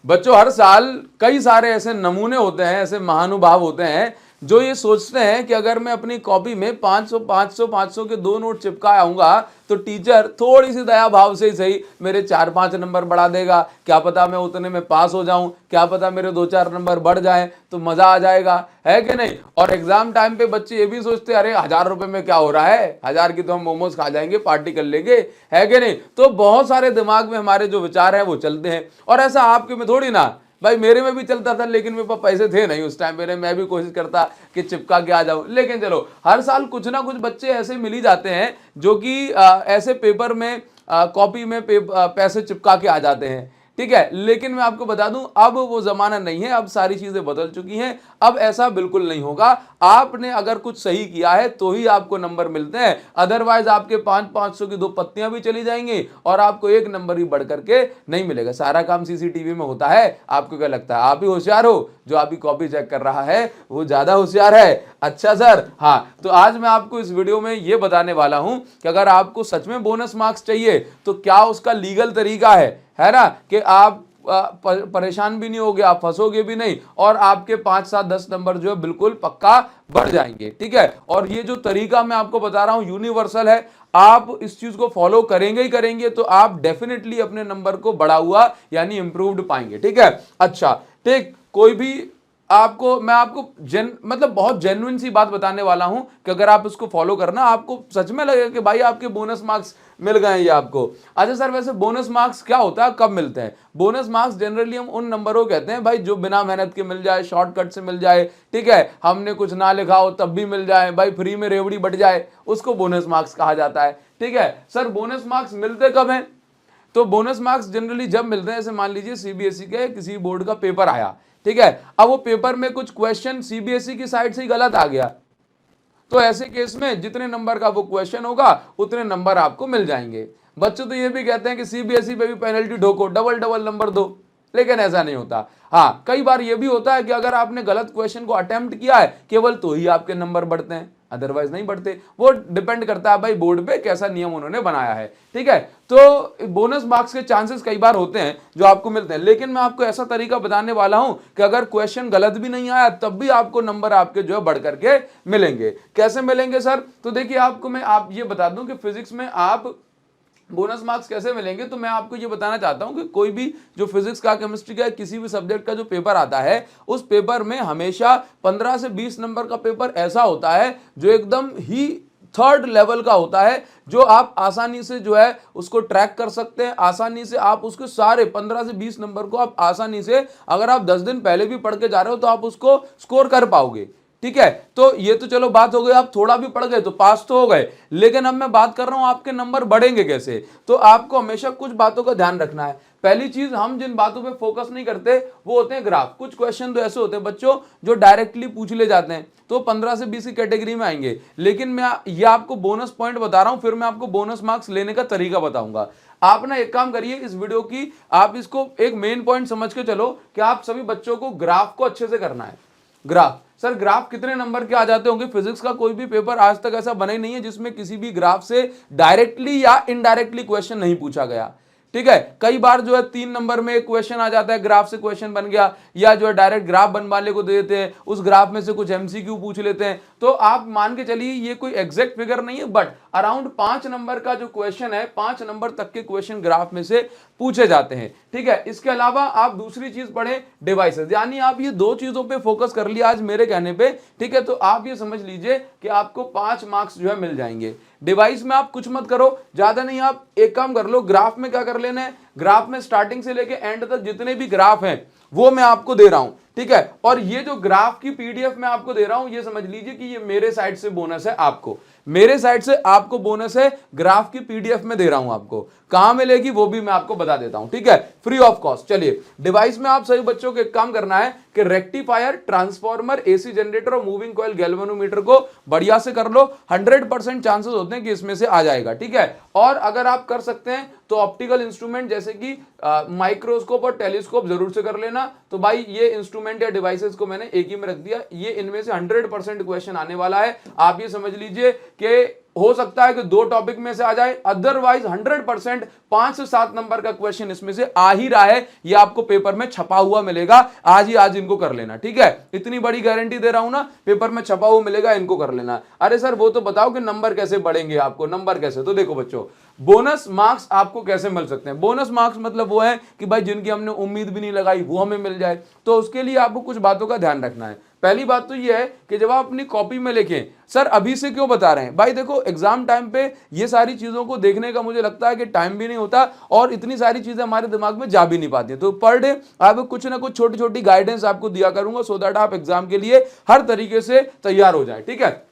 बच्चों हर साल कई सारे ऐसे नमूने होते हैं, ऐसे महानुभाव होते हैं जो ये सोचते हैं कि अगर मैं अपनी कॉपी में 500 500 500 के 2 नोट चिपका आऊंगा तो टीचर थोड़ी सी दया भाव से ही सही मेरे 4-5 नंबर बढ़ा देगा, क्या पता मैं उतने में पास हो जाऊं, क्या पता मेरे 2-4 नंबर बढ़ जाएं तो मजा आ जाएगा, है कि नहीं। और एग्जाम टाइम पे बच्चे ये भी सोचते हैं अरे 1000 रुपए में क्या हो रहा है, 1000 की तो हम मोमोज खा जाएंगे, पार्टी कर लेंगे, है कि नहीं। तो बहुत सारे दिमाग में हमारे जो विचार हैं वो चलते हैं, और ऐसा आपके में थोड़ी ना भाई, मेरे में भी चलता था लेकिन मेरे पास पैसे थे नहीं उस टाइम मेरे, मैं भी कोशिश करता कि चिपका के आ जाऊं। लेकिन चलो हर साल कुछ ना कुछ बच्चे ऐसे मिल ही जाते हैं जो कि ऐसे पेपर में कॉपी में पैसे चिपका के आ जाते हैं, ठीक है। लेकिन मैं आपको बता दूं अब वो जमाना नहीं है, अब सारी चीजें बदल चुकी हैं, अब ऐसा बिल्कुल नहीं होगा। आपने अगर कुछ सही किया है तो ही आपको नंबर मिलते हैं, अदरवाइज आपके 500-500 की 2 पत्तियां भी चली जाएंगी और आपको 1 नंबर भी बढ़ करके नहीं मिलेगा। सारा काम सीसीटीवी में होता है। आपको क्या लगता है आप ही होशियार हो, जो आपकी कॉपी चेक कर रहा है वो ज्यादा होशियार है? अच्छा सर, हाँ, तो आज मैं आपको इस वीडियो में ये बताने वाला हूं कि अगर आपको सच में बोनस मार्क्स चाहिए तो क्या उसका लीगल तरीका है ना, कि आप परेशान भी नहीं होगे, आप फंसोगे भी नहीं, और आपके 5-7-10 नंबर जो है बिल्कुल पक्का बढ़ जाएंगे, ठीक है। और ये जो तरीका मैं आपको बता रहा हूं यूनिवर्सल है, आप इस चीज को फॉलो करेंगे ही करेंगे तो आप डेफिनेटली अपने नंबर को बढ़ा हुआ यानी इंप्रूव्ड पाएंगे, ठीक है। अच्छा, ठीक, कोई भी आपको मैं आपको मतलब बहुत जेन्युइन सी बात बताने वाला हूं कि अगर आप इसको फॉलो करना आपको सच में लगेगा कि भाई आपके बोनस मार्क्स मिल गए हैं ये आपको। अच्छा सर, वैसे बोनस मार्क्स क्या होता है, कब मिलते हैं? बोनस मार्क्स जनरली हम उन नंबरों को कहते हैं भाई जो बिना मेहनत के मिल जाए, शॉर्टकट से मिल जाए, ठीक है, हमने कुछ ना लिखा हो तब भी मिल जाए, भाई फ्री में रेवड़ी बढ़ जाए, उसको बोनस मार्क्स कहा जाता है, ठीक है। सर बोनस मार्क्स मिलते कब हैं? तो बोनस मार्क्स जनरली जब मिलते हैं, ऐसे मान लीजिए सीबीएसई के किसी बोर्ड का पेपर आया, ठीक है, अब वो पेपर में कुछ क्वेश्चन सीबीएसई की साइड से ही गलत आ गया, तो ऐसे केस में जितने नंबर का वो क्वेश्चन होगा उतने नंबर आपको मिल जाएंगे। बच्चों तो ये भी कहते हैं कि सीबीएसई पे भी पेनल्टी ठोको, डबल डबल नंबर दो, लेकिन ऐसा नहीं होता। हाँ, कई बार ये भी होता है कि अगर आपने गलत क्वेश्चन को अटेम्प्ट किया है केवल तो ही आपके नंबर बढ़ते हैं, अदरवाइज नहीं बढ़ते। वो डिपेंड करता है भाई बोर्ड पे कैसा नियम उन्होंने बनाया है, ठीक है। तो बोनस मार्क्स के चांसेस कई बार होते हैं जो आपको मिलते हैं, लेकिन मैं आपको ऐसा तरीका बताने वाला हूं कि अगर क्वेश्चन गलत भी नहीं आया तब भी आपको नंबर आपके जो है बढ़ करके मिलेंगे। कैसे मिलेंगे सर? तो देखिए आपको मैं आप ये बता दूं कि फिजिक्स में आप बोनस मार्क्स कैसे मिलेंगे, तो मैं आपको ये बताना चाहता हूं कि कोई भी जो फिजिक्स का, केमिस्ट्री का, किसी भी सब्जेक्ट का जो पेपर आता है उस पेपर में हमेशा 15 से 20 नंबर का पेपर ऐसा होता है जो एकदम ही थर्ड लेवल का होता है, जो आप आसानी से जो है उसको ट्रैक कर सकते हैं, आसानी से आप उसके सारे 15 से 20 नंबर को आप आसानी से, अगर आप 10 दिन पहले भी पढ़ के जा रहे हो तो आप उसको स्कोर कर पाओगे, ठीक है। तो ये तो चलो बात हो गई, आप थोड़ा भी पढ़ गए तो पास तो हो गए, लेकिन अब मैं बात कर रहा हूं आपके नंबर बढ़ेंगे कैसे। तो आपको हमेशा कुछ बातों का ध्यान रखना है। पहली चीज, हम जिन बातों पे फोकस नहीं करते वो होते हैं ग्राफ। कुछ क्वेश्चन तो ऐसे होते हैं बच्चों जो डायरेक्टली पूछ ले जाते हैं, तो 15 से 20 की कैटेगरी में आएंगे, लेकिन मैं ये आपको बोनस पॉइंट बता रहा हूं, फिर मैं आपको बोनस मार्क्स लेने का तरीका बताऊंगा। आप ना एक काम करिए, इस वीडियो की आप इसको एक मेन पॉइंट समझ के चलो कि आप सभी बच्चों को ग्राफ को अच्छे से करना है। ग्राफ, सर ग्राफ कितने नंबर के आ जाते होंगे? फिजिक्स का कोई भी पेपर आज तक ऐसा बना ही नहीं है जिसमें किसी भी ग्राफ से डायरेक्टली या इनडायरेक्टली क्वेश्चन नहीं पूछा गया, ठीक है। कई बार जो है 3 नंबर में एक क्वेश्चन आ जाता है, ग्राफ से क्वेश्चन बन गया, या जो है डायरेक्ट ग्राफ बनवाने को दे देते हैं, उस ग्राफ में से कुछ एमसीक्यू पूछ लेते हैं। तो आप मान के चलिए ये कोई एग्जैक्ट फिगर नहीं है, बट अराउंड 5 नंबर का जो क्वेश्चन है, 5 नंबर तक के क्वेश्चन ग्राफ में से पूछे जाते हैं, ठीक है। इसके अलावा आप दूसरी चीज पढ़े, डिवाइसेस, यानी आप ये 2 चीजों पे फोकस कर लिया आज मेरे कहने पे, ठीक है। तो आप ये समझ लीजिए कि आपको 5 मार्क्स जो है मिल जाएंगे। डिवाइस में आप कुछ मत करो, ज्यादा नहीं, आप एक काम कर लो, ग्राफ में क्या कर लेना है, ग्राफ में स्टार्टिंग से लेके एंड तक जितने भी ग्राफ हैं वो मैं आपको दे रहा हूं, ठीक है। और ये जो ग्राफ की पीडीएफ मैं आपको दे रहा हूं, ये समझ लीजिए कि ये मेरे साइड से बोनस है आपको, मेरे साइड से आपको बोनस है, ग्राफ की पीडीएफ में दे रहा हूं आपको। कहां मिलेगी वो भी मैं आपको बता देता हूं, ठीक है, फ्री ऑफ कॉस्ट। चलिए, डिवाइस में आप सभी बच्चों को एक काम करना है कि रेक्टिफायर, ट्रांसफॉर्मर, एसी जनरेटर और मूविंग कॉइल, गैल्वेनोमीटर को बढ़िया से कर लो। 100% चांसेस होते हैं कि इसमें से आ जाएगा, ठीक है। और अगर आप कर सकते हैं तो ऑप्टिकल इंस्ट्रूमेंट जैसे कि माइक्रोस्कोप और टेलीस्कोप जरूर से कर लेना। तो भाई ये इंस्ट्रूमेंट या डिवाइसेस को मैंने एक ही में रख दिया, ये इनमें से 100% क्वेश्चन आने वाला है। आप ये समझ लीजिए कि हो सकता है कि 2 टॉपिक में से आ जाए, अदरवाइज 100% 5 से 7 नंबर का क्वेश्चन इसमें से आ ही रहा है। ये आपको पेपर में छपा हुआ मिलेगा, आज ही आज इनको कर लेना, ठीक है। इतनी बड़ी गारंटी दे रहा हूं ना, पेपर में छपा हुआ मिलेगा, इनको कर लेना। अरे सर वो तो बताओ कि नंबर कैसे बढ़ेंगे आपको, नंबर कैसे? तो देखो बच्चों, बोनस मार्क्स आपको कैसे मिल सकते हैं। बोनस मार्क्स मतलब वो है कि भाई जिनकी हमने उम्मीद भी नहीं लगाई वो हमें मिल जाए। तो उसके लिए आपको कुछ बातों का ध्यान रखना है। पहली बात तो ये है कि जब आप अपनी कॉपी में लिखें, सर अभी से क्यों बता रहे हैं भाई, देखो एग्जाम टाइम पे ये सारी चीजों को देखने का मुझे लगता है कि टाइम भी नहीं होता और इतनी सारी चीजें हमारे दिमाग में जा भी नहीं पाती। तो पर डे आपको कुछ ना कुछ छोटी छोटी गाइडेंस आपको दिया करूंगा, सो दैट आप एग्जाम के लिए हर तरीके से तैयार हो जाए, ठीक है।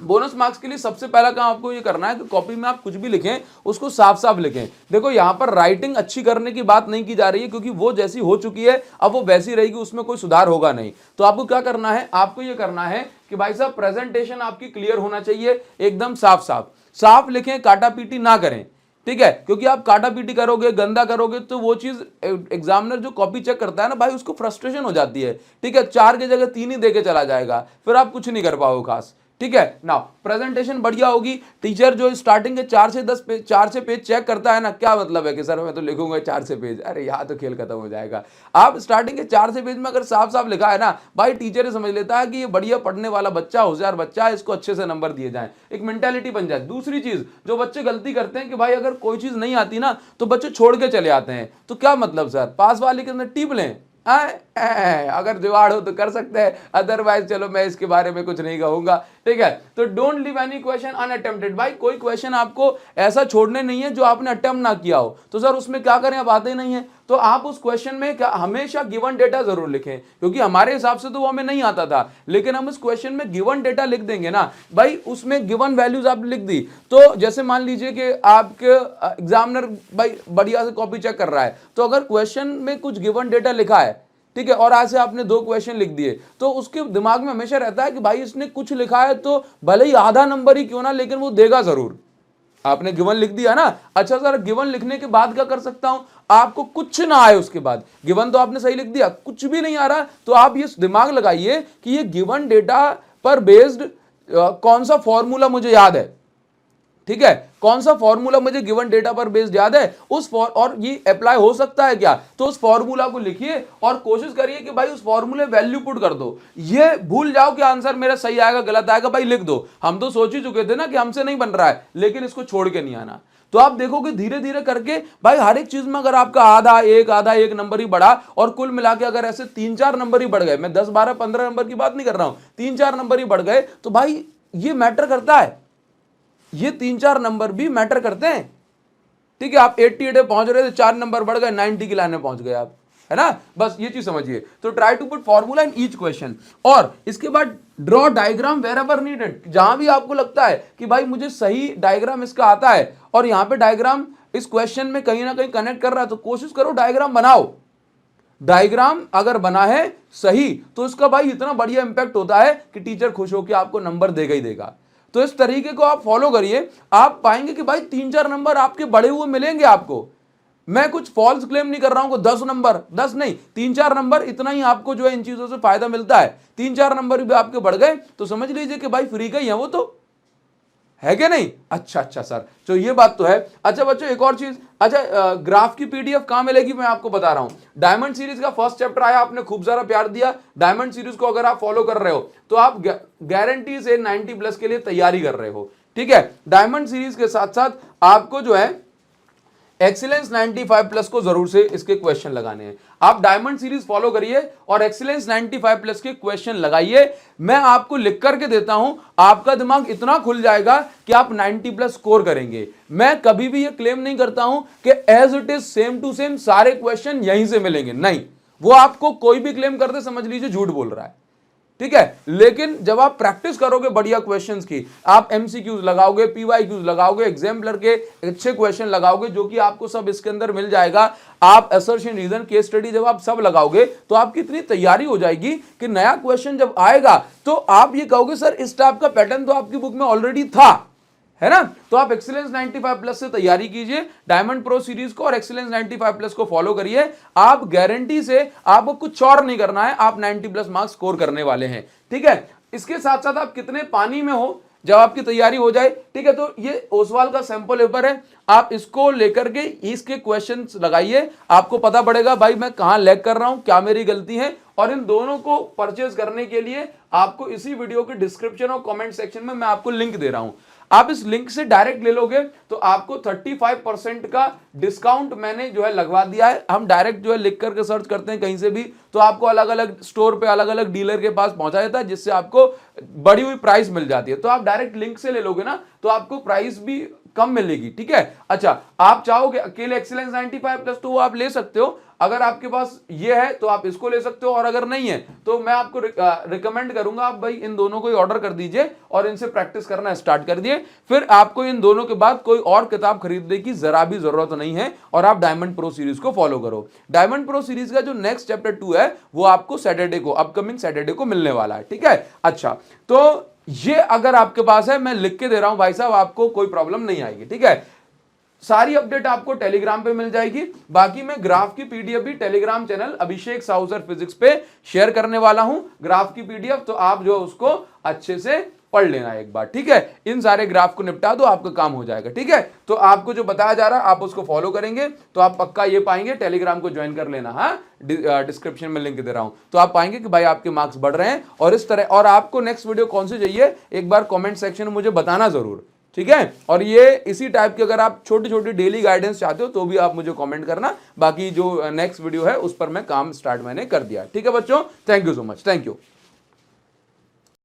बोनस मार्क्स के लिए सबसे पहला काम आपको ये करना है कि कॉपी में आप कुछ भी लिखें उसको साफ साफ लिखें। देखो यहां पर राइटिंग अच्छी करने की बात नहीं की जा रही है, क्योंकि वो जैसी हो चुकी है अब वो वैसी रहेगी, उसमें कोई सुधार होगा नहीं। तो आपको क्या करना है, आपको ये करना है कि भाई साहब प्रेजेंटेशन आपकी क्लियर होना चाहिए, एकदम साफ साफ साफ लिखें, काटा पीटी ना करें, ठीक है। क्योंकि आप काटा पीटी करोगे, गंदा करोगे तो वो चीज एग्जामिनर जो कॉपी चेक करता है ना भाई, उसको फ्रस्ट्रेशन हो जाती है, ठीक है। 4 की जगह 3 ही देके चला जाएगा, फिर आप कुछ नहीं कर पाओगे खास, ठीक है ना। प्रेजेंटेशन बढ़िया होगी। टीचर जो स्टार्टिंग के 4 से 10 पेज 4 से पेज चेक करता है ना, क्या मतलब है कि सर मैं तो लिखूंगा 4 से पेज, अरे यहाँ तो खेल खत्म हो जाएगा। आप स्टार्टिंग के 4 से पेज में अगर साफ साफ लिखा है ना भाई, टीचर समझ लेता है कि ये बढ़िया पढ़ने वाला बच्चा, होशियार बच्चा है, इसको अच्छे से नंबर दिए जाए, एक मेंटेलिटी बन जाए। दूसरी चीज जो बच्चे गलती करते हैं कि भाई अगर कोई चीज नहीं आती ना तो बच्चे छोड़ के चले आते हैं। तो क्या मतलब सर, पास वाले के अंदर टीप लें, अगर जुगाड़ हो तो कर सकते हैं, अदरवाइज चलो मैं इसके बारे में कुछ नहीं कहूंगा, ठीक है। तो don't leave any question unattempted, भाई कोई क्वेश्चन आपको ऐसा छोड़ने नहीं है जो आपने अटेम्प्ट ना किया हो। तो सर उसमें क्या करें, अब आते नहीं है तो आप उस क्वेश्चन में क्या हमेशा गिवन डेटा जरूर लिखें, क्योंकि हमारे हिसाब से तो वो हमें नहीं आता था, लेकिन हम उस क्वेश्चन में गिवन डेटा लिख देंगे ना भाई, उसमें गिवन वैल्यूज आप लिख दी। तो जैसे मान लीजिए कि आपके एग्जामिनर भाई बढ़िया से कॉपी चेक कर रहा है, तो अगर क्वेश्चन में कुछ गिवन डेटा लिखा है, ठीक है, और आज से आपने 2 क्वेश्चन लिख दिए, तो उसके दिमाग में हमेशा रहता है कि भाई इसने कुछ लिखा है तो भले ही आधा नंबर ही क्यों ना, लेकिन वो देगा जरूर। आपने गिवन लिख दिया ना, अच्छा सर गिवन लिखने के बाद क्या कर सकता हूं, आपको कुछ ना आए उसके बाद, गिवन तो आपने सही लिख दिया, कुछ भी नहीं आ रहा, तो आप ये दिमाग लगाइए कि ये गिवन डेटा पर बेस्ड कौन सा फॉर्मूला मुझे याद है, ठीक है, कौन सा फॉर्मूला मुझे गिवन डेटा पर बेस्ड याद है, और ये अप्लाई हो सकता है क्या, तो उस फॉर्मूला को लिखिए और कोशिश करिए कि भाई उस फॉर्मूले वैल्यू पुट कर दो। ये भूल जाओ कि आंसर मेरा सही आएगा गलत आएगा, भाई लिख दो। हम तो सोच ही चुके थे ना कि हमसे नहीं बन रहा है, लेकिन इसको छोड़ के नहीं आना। तो आप देखोगे धीरे धीरे करके भाई हर एक चीज में अगर आपका आधा एक नंबर ही बढ़ा, और कुल मिला के अगर ऐसे 3-4 नंबर ही बढ़ गए, मैं 10, 12, 15 नंबर की बात नहीं कर रहा हूं, 3-4 नंबर ही बढ़ गए, तो भाई ये मैटर करता है, ये 3-4 नंबर भी मैटर करते हैं, ठीक है। आप 88 पे पहुंच रहे थे, 4 नंबर बढ़ गए, 90 की लाइन में पहुंच गए आप, है ना। बस ये चीज समझिए। तो try to put formula in each question, और इसके बाद draw diagram wherever needed. जहां भी आपको लगता है कि भाई मुझे सही डायग्राम इसका आता है और यहां पे डायग्राम इस क्वेश्चन में कहीं ना कहीं कनेक्ट कर रहा है, तो कोशिश करो डायग्राम बनाओ। डायग्राम अगर बना है सही तो इसका भाई इतना बढ़िया इंपैक्ट होता है कि टीचर खुश होकर आपको नंबर देगा ही देगा। तो इस तरीके को आप फॉलो करिए, आप पाएंगे कि भाई 3-4 नंबर आपके बढ़े हुए मिलेंगे आपको। मैं कुछ फॉल्स क्लेम नहीं कर रहा हूं कि 10 नंबर, 10 नहीं, 3-4 नंबर, इतना ही आपको जो है इन चीजों से फायदा मिलता है। 3-4 नंबर भी आपके बढ़ गए तो समझ लीजिए कि भाई फ्री का ही है वो, तो है क्या नहीं। अच्छा सर, तो ये बात तो है। अच्छा बच्चों एक और चीज, अच्छा ग्राफ की पीडीएफ कहां मिलेगी मैं आपको बता रहा हूं। डायमंड सीरीज का फर्स्ट चैप्टर आया, आपने खूब सारा प्यार दिया। डायमंड सीरीज को अगर आप फॉलो कर रहे हो तो आप गारंटी से 90+ के लिए तैयारी कर रहे हो, ठीक है। डायमंड सीरीज के साथ साथ आपको जो है एक्सीलेंस 95+ को जरूर से इसके क्वेश्चन लगाने हैं। आप डायमंड सीरीज फॉलो करिए और एक्सीलेंस 95+ के क्वेश्चन लगाइए। मैं आपको लिख करके देता हूं, आपका दिमाग इतना खुल जाएगा कि आप 90+ स्कोर करेंगे। मैं कभी भी ये क्लेम नहीं करता हूं कि as it is same to same सारे क्वेश्चन यहीं से मिलेंगे, नहीं। वो आपको कोई भी क्लेम करते समझ लीजिए झूठ बोल रहा है, ठीक है। लेकिन जब आप प्रैक्टिस करोगे बढ़िया क्वेश्चंस की, आप एमसीक्यूज लगाओगे, पीवाईक्यूज लगाओगे, एग्जाम्पलर के अच्छे क्वेश्चन लगाओगे, जो कि आपको सब इसके अंदर मिल जाएगा। आप असर्शन, रीजन, केस स्टडी जब आप सब लगाओगे तो आपकी इतनी तैयारी हो जाएगी कि नया क्वेश्चन जब आएगा तो आप ये कहोगे सर इस टाइप का पैटर्न तो आपकी बुक में ऑलरेडी था, है ना। तो आप एक्सीलेंस 95 प्लस से तैयारी कीजिए, डायमंड प्रो सीरीज को और एक्सीलेंस 95 प्लस को फॉलो करिए। आप गारंटी से आपको कुछ और नहीं करना है, आप 90 प्लस मार्क्स स्कोर करने वाले हैं, ठीक है। इसके साथ साथ आप कितने पानी में हो जब आपकी तैयारी हो जाए, ठीक है, तो ये ओसवाल का सैंपल पेपर है, आप इसको लेकर के इसके क्वेश्चंस लगाइए, आपको पता पड़ेगा भाई मैं कहां लैग कर रहा हूं, क्या मेरी गलती है। और इन दोनों को परचेज करने के लिए आपको इसी वीडियो के डिस्क्रिप्शन और कमेंट सेक्शन में मैं आपको लिंक दे रहा हूं, आप इस लिंक से डायरेक्ट ले लोगे तो आपको 35% का डिस्काउंट मैंने जो है लगवा दिया है। हम डायरेक्ट जो है लिख करके सर्च करते हैं कहीं से भी, तो आपको अलग अलग स्टोर पे अलग अलग डीलर के पास पहुंचा जाता है, जिससे आपको बढ़ी हुई प्राइस मिल जाती है। तो आप डायरेक्ट लिंक से ले लोगे ना तो आपको प्राइस भी कम मिलेगी, ठीक है। अच्छा, आप चाहोगे अकेले एक्सीलेंस 95 प्लस तो वो आप ले सकते हो, अगर आपके पास ये है तो आप इसको ले सकते हो, और अगर नहीं है तो मैं आपको रिकमेंड करूंगा आप भाई इन दोनों को ही ऑर्डर कर दीजिए और इनसे प्रैक्टिस करना स्टार्ट कर दिए। फिर आपको इन दोनों के बाद कोई और किताब खरीदने की जरा भी जरूरत नहीं है, और आप डायमंड प्रो सीरीज को फॉलो करो। डायमंड प्रो सीरीज का जो नेक्स्ट चैप्टर 2 है वो आपको सैटरडे को, अपकमिंग सैटरडे को मिलने वाला है, ठीक है। अच्छा, तो ये अगर आपके पास है, मैं लिख के दे रहा हूं भाई साहब, आपको कोई प्रॉब्लम नहीं आएगी, ठीक है। सारी अपडेट आपको टेलीग्राम पे मिल जाएगी। बाकी मैं ग्राफ की पीडीएफ भी टेलीग्राम चैनल अभिषेक साहू सर फिजिक्स पे शेयर करने वाला हूं, ग्राफ की पीडीएफ, तो आप जो उसको अच्छे से पढ़ लेना एक बार, ठीक है। इन सारे ग्राफ को निपटा दो, आपका काम हो जाएगा, ठीक है। तो आपको जो बताया जा रहा है आप उसको फॉलो करेंगे तो आप पक्का ये पाएंगे, टेलीग्राम को ज्वाइन कर लेना, हाँ, डिस्क्रिप्शन में लिंक दे रहा हूं, तो आप पाएंगे कि भाई आपके मार्क्स बढ़ रहे हैं। और इस तरह, और आपको नेक्स्ट वीडियो कौन सी चाहिए एक बार कमेंट सेक्शन में मुझे बताना जरूर, ठीक है। और ये इसी टाइप की अगर आप छोटी छोटी डेली गाइडेंस चाहते हो तो भी आप मुझे कमेंट करना। बाकी जो नेक्स्ट वीडियो है उस पर मैं काम स्टार्ट मैंने कर दिया, ठीक है बच्चों। Thank you so much, thank you.